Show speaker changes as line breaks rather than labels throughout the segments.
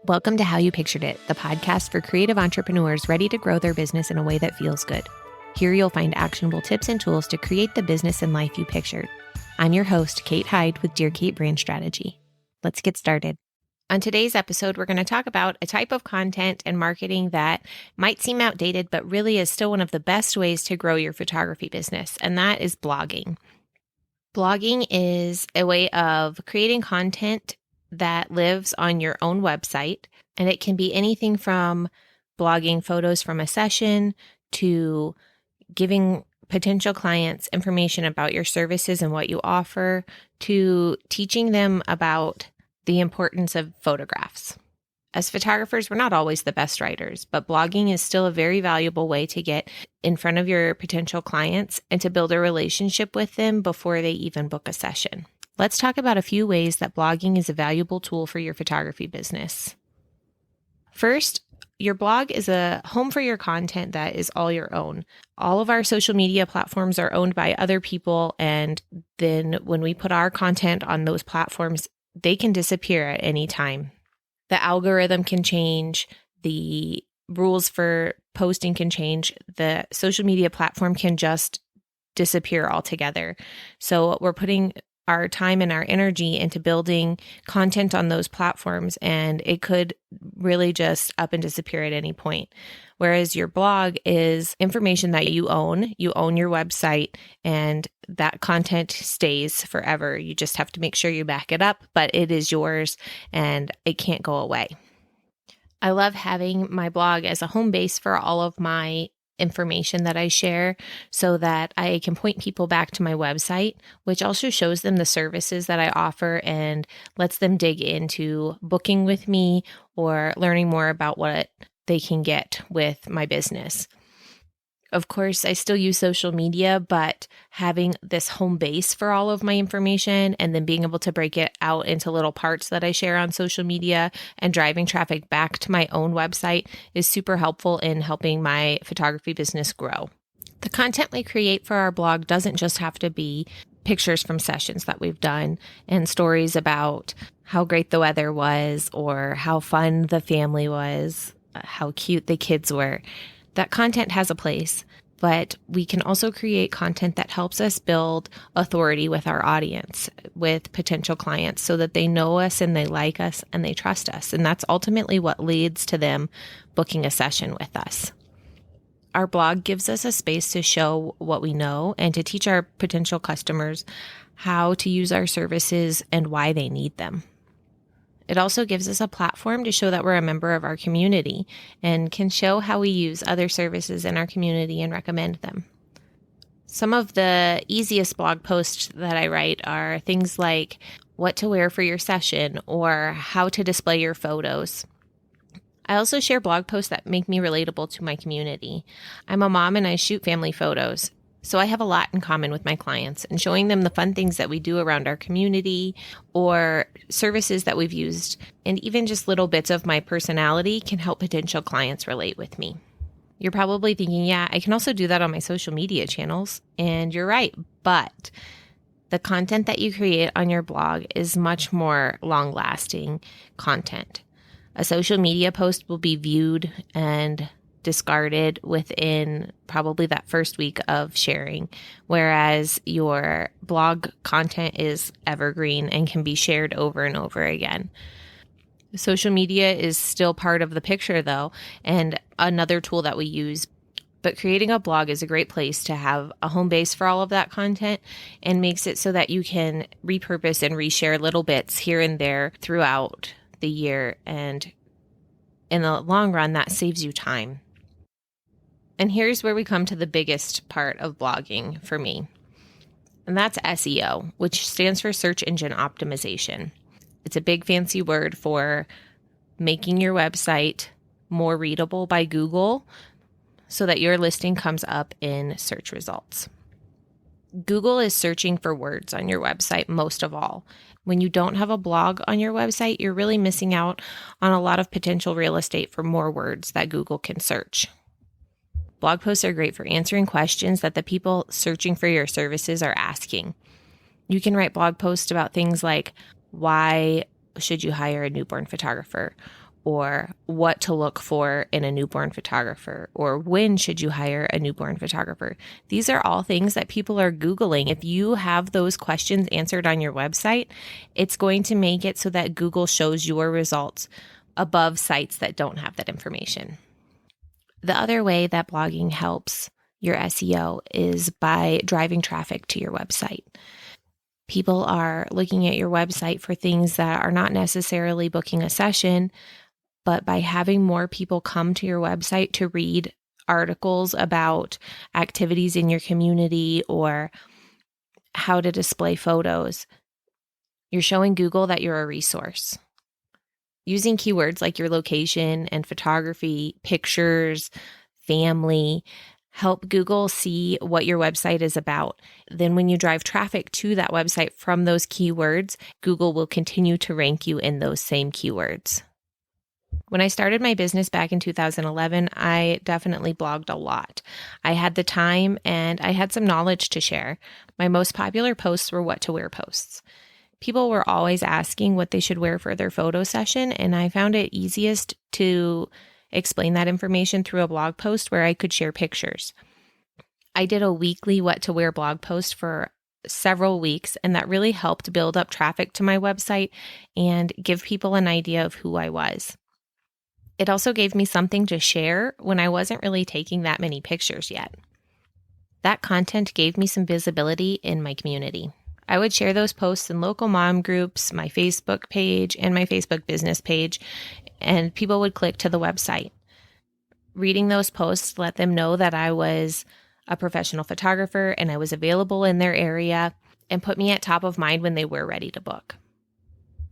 Welcome to How You Pictured It, the podcast for creative entrepreneurs ready to grow their business in a way that feels good. Here you'll find actionable tips and tools to create the business and life you pictured. I'm your host, Kate Hyde with Dear Kate Brand Strategy. Let's get started. On today's episode, we're going to talk about a type of content and marketing that might seem outdated, but really is still one of the best ways to grow your photography business, and that is blogging. Blogging is a way of creating content that lives on your own website, and it can be anything from blogging photos from a session to giving potential clients information about your services and what you offer to teaching them about the importance of photographs. As photographers, we're not always the best writers, but blogging is still a very valuable way to get in front of your potential clients and to build a relationship with them before they even book a session. Let's talk about a few ways that blogging is a valuable tool for your photography business. First, your blog is a home for your content that is all your own. All of our social media platforms are owned by other people, and then when we put our content on those platforms, they can disappear at any time. The algorithm can change, the rules for posting can change, the social media platform can just disappear altogether. So we're putting our time and our energy into building content on those platforms, and it could really just up and disappear at any point. Whereas your blog is information that you own your website, and that content stays forever. You just have to make sure you back it up, but it is yours and it can't go away. I love having my blog as a home base for all of my information that I share so that I can point people back to my website, which also shows them the services that I offer and lets them dig into booking with me or learning more about what they can get with my business. Of course, I still use social media, but having this home base for all of my information and then being able to break it out into little parts that I share on social media and driving traffic back to my own website is super helpful in helping my photography business grow. The content we create for our blog doesn't just have to be pictures from sessions that we've done and stories about how great the weather was or how fun the family was, how cute the kids were. That content has a place, but we can also create content that helps us build authority with our audience, with potential clients, so that they know us and they like us and they trust us. And that's ultimately what leads to them booking a session with us. Our blog gives us a space to show what we know and to teach our potential customers how to use our services and why they need them. It also gives us a platform to show that we're a member of our community and can show how we use other services in our community and recommend them. Some of the easiest blog posts that I write are things like what to wear for your session or how to display your photos. I also share blog posts that make me relatable to my community. I'm a mom and I shoot family photos. So I have a lot in common with my clients, and showing them the fun things that we do around our community or services that we've used, and even just little bits of my personality can help potential clients relate with me. You're probably thinking, yeah, I can also do that on my social media channels. And you're right, but the content that you create on your blog is much more long-lasting content. A social media post will be viewed and discarded within probably that first week of sharing, whereas your blog content is evergreen and can be shared over and over again. Social media is still part of the picture though, and another tool that we use, but creating a blog is a great place to have a home base for all of that content and makes it so that you can repurpose and reshare little bits here and there throughout the year, and in the long run, that saves you time. And here's where we come to the biggest part of blogging for me, and that's SEO, which stands for search engine optimization. It's a big fancy word for making your website more readable by Google so that your listing comes up in search results. Google is searching for words on your website most of all. When you don't have a blog on your website, you're really missing out on a lot of potential real estate for more words that Google can search. Blog posts are great for answering questions that the people searching for your services are asking. You can write blog posts about things like, why should you hire a newborn photographer? or what to look for in a newborn photographer, or when should you hire a newborn photographer. These are all things that people are Googling. If you have those questions answered on your website, it's going to make it so that Google shows your results above sites that don't have that information. The other way that blogging helps your SEO is by driving traffic to your website. People are looking at your website for things that are not necessarily booking a session, but by having more people come to your website to read articles about activities in your community or how to display photos, you're showing Google that you're a resource. Using keywords like your location and photography, pictures, family, help Google see what your website is about. Then when you drive traffic to that website from those keywords, Google will continue to rank you in those same keywords. When I started my business back in 2011, I definitely blogged a lot. I had the time and I had some knowledge to share. My most popular posts were what to wear posts. People were always asking what they should wear for their photo session, and I found it easiest to explain that information through a blog post where I could share pictures. I did a weekly what to wear blog post for several weeks, and that really helped build up traffic to my website and give people an idea of who I was. It also gave me something to share when I wasn't really taking that many pictures yet. That content gave me some visibility in my community. I would share those posts in local mom groups, my Facebook page, and my Facebook business page, and people would click to the website. Reading those posts let them know that I was a professional photographer and I was available in their area, and put me at top of mind when they were ready to book.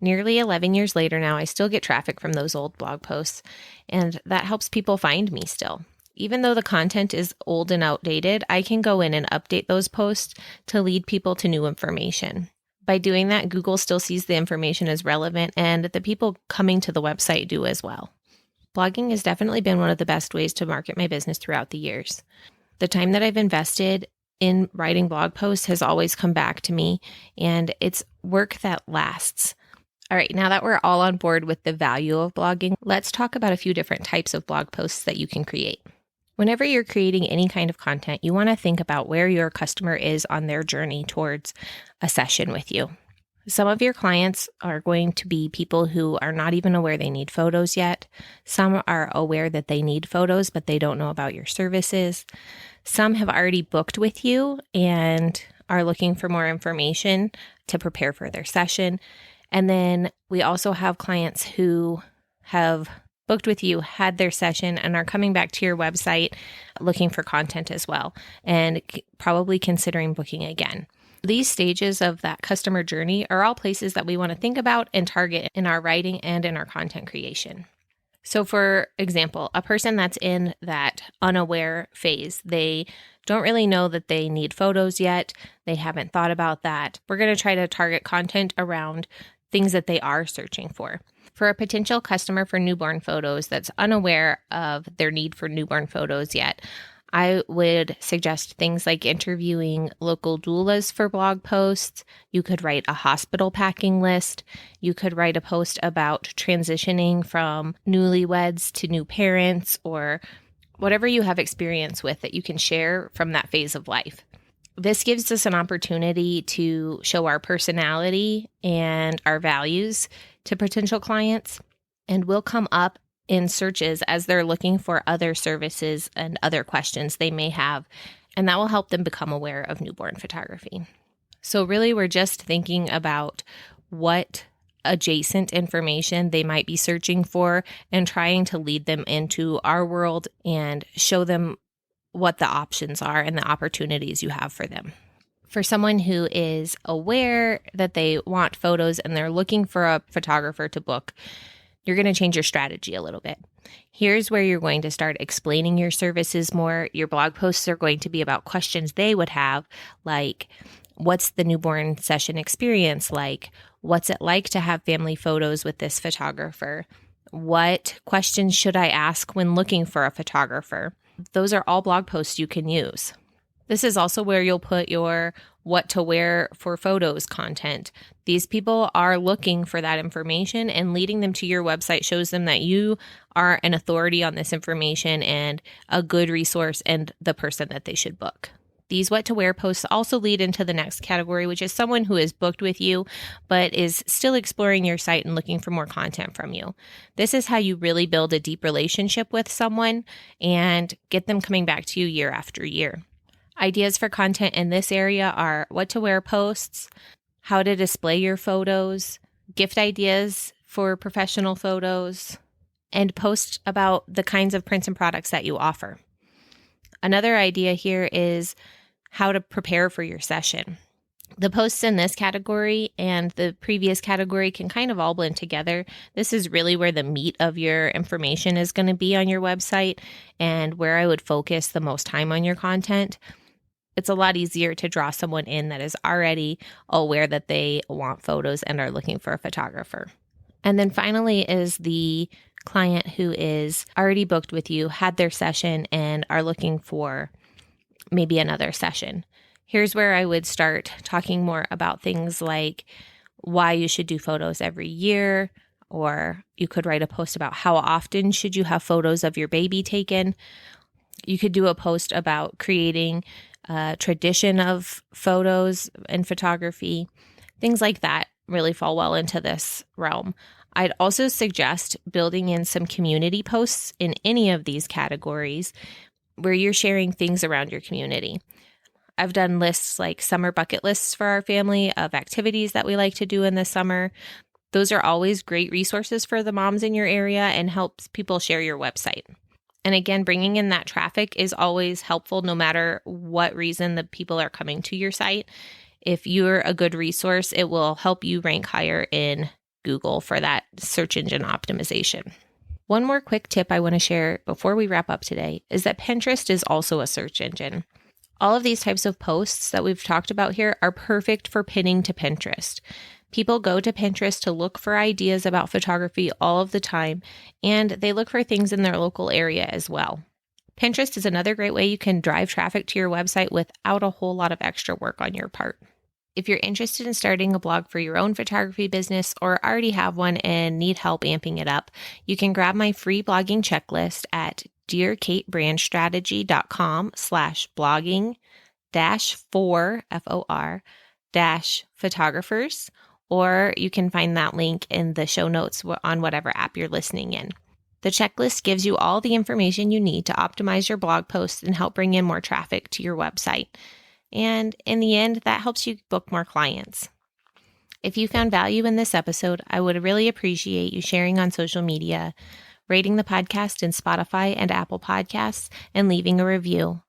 Nearly 11 years later now, I still get traffic from those old blog posts, and that helps people find me still. Even though the content is old and outdated, I can go in and update those posts to lead people to new information. By doing that, Google still sees the information as relevant, and the people coming to the website do as well. Blogging has definitely been one of the best ways to market my business throughout the years. The time that I've invested in writing blog posts has always come back to me, and it's work that lasts. All right, now that we're all on board with the value of blogging, let's talk about a few different types of blog posts that you can create. Whenever you're creating any kind of content, you want to think about where your customer is on their journey towards a session with you. Some of your clients are going to be people who are not even aware they need photos yet. Some are aware that they need photos, but they don't know about your services. Some have already booked with you and are looking for more information to prepare for their session. And then we also have clients who have booked with you, had their session, and are coming back to your website looking for content as well, and probably considering booking again. These stages of that customer journey are all places that we want to think about and target in our writing and in our content creation. So for example, a person that's in that unaware phase, they don't really know that they need photos yet. They haven't thought about that. We're going to try to target content around things that they are searching for. For a potential customer for newborn photos that's unaware of their need for newborn photos yet, I would suggest things like interviewing local doulas for blog posts. You could write a hospital packing list. You could write a post about transitioning from newlyweds to new parents, or whatever you have experience with that you can share from that phase of life. This gives us an opportunity to show our personality and our values to potential clients, and will come up in searches as they're looking for other services and other questions they may have, and that will help them become aware of newborn photography. So really, we're just thinking about what adjacent information they might be searching for and trying to lead them into our world and show them what the options are and the opportunities you have for them. For someone who is aware that they want photos and they're looking for a photographer to book, you're going to change your strategy a little bit. Here's where you're going to start explaining your services more. Your blog posts are going to be about questions they would have, like, what's the newborn session experience like? What's it like to have family photos with this photographer? What questions should I ask when looking for a photographer? Those are all blog posts you can use. This is also where you'll put your what to wear for photos content. These people are looking for that information, and leading them to your website shows them that you are an authority on this information and a good resource and the person that they should book. These what to wear posts also lead into the next category, which is someone who is booked with you, but is still exploring your site and looking for more content from you. This is how you really build a deep relationship with someone and get them coming back to you year after year. Ideas for content in this area are what to wear posts, how to display your photos, gift ideas for professional photos, and post about the kinds of prints and products that you offer. Another idea here is how to prepare for your session. The posts in this category and the previous category can kind of all blend together. This is really where the meat of your information is going to be on your website and where I would focus the most time on your content. It's a lot easier to draw someone in that is already aware that they want photos and are looking for a photographer. And then finally is the client who is already booked with you, had their session, and are looking for maybe another session. Here's where I would start talking more about things like why you should do photos every year, or you could write a post about how often should you have photos of your baby taken. You could do a post about creating a tradition of photos and photography. Things like that really fall well into this realm. I'd also suggest building in some community posts in any of these categories where you're sharing things around your community. I've done lists like summer bucket lists for our family of activities that we like to do in the summer. Those are always great resources for the moms in your area and helps people share your website. And again, bringing in that traffic is always helpful no matter what reason the people are coming to your site. If you're a good resource, it will help you rank higher in Google for that search engine optimization. One more quick tip I want to share before we wrap up today is that Pinterest is also a search engine. All of these types of posts that we've talked about here are perfect for pinning to Pinterest. People go to Pinterest to look for ideas about photography all of the time, and they look for things in their local area as well. Pinterest is another great way you can drive traffic to your website without a whole lot of extra work on your part. If you're interested in starting a blog for your own photography business or already have one and need help amping it up, you can grab my free blogging checklist at dearkatebrandstrategy.com/blogging-for-photographers, or you can find that link in the show notes on whatever app you're listening in. The checklist gives you all the information you need to optimize your blog posts and help bring in more traffic to your website. And in the end, that helps you book more clients. If you found value in this episode, I would really appreciate you sharing on social media, rating the podcast in Spotify and Apple Podcasts, and leaving a review.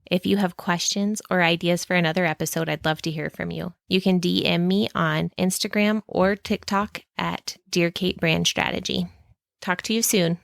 If you have questions or ideas for another episode, I'd love to hear from you. You can DM me on Instagram or TikTok at Dear Kate Brand Strategy. Talk to you soon.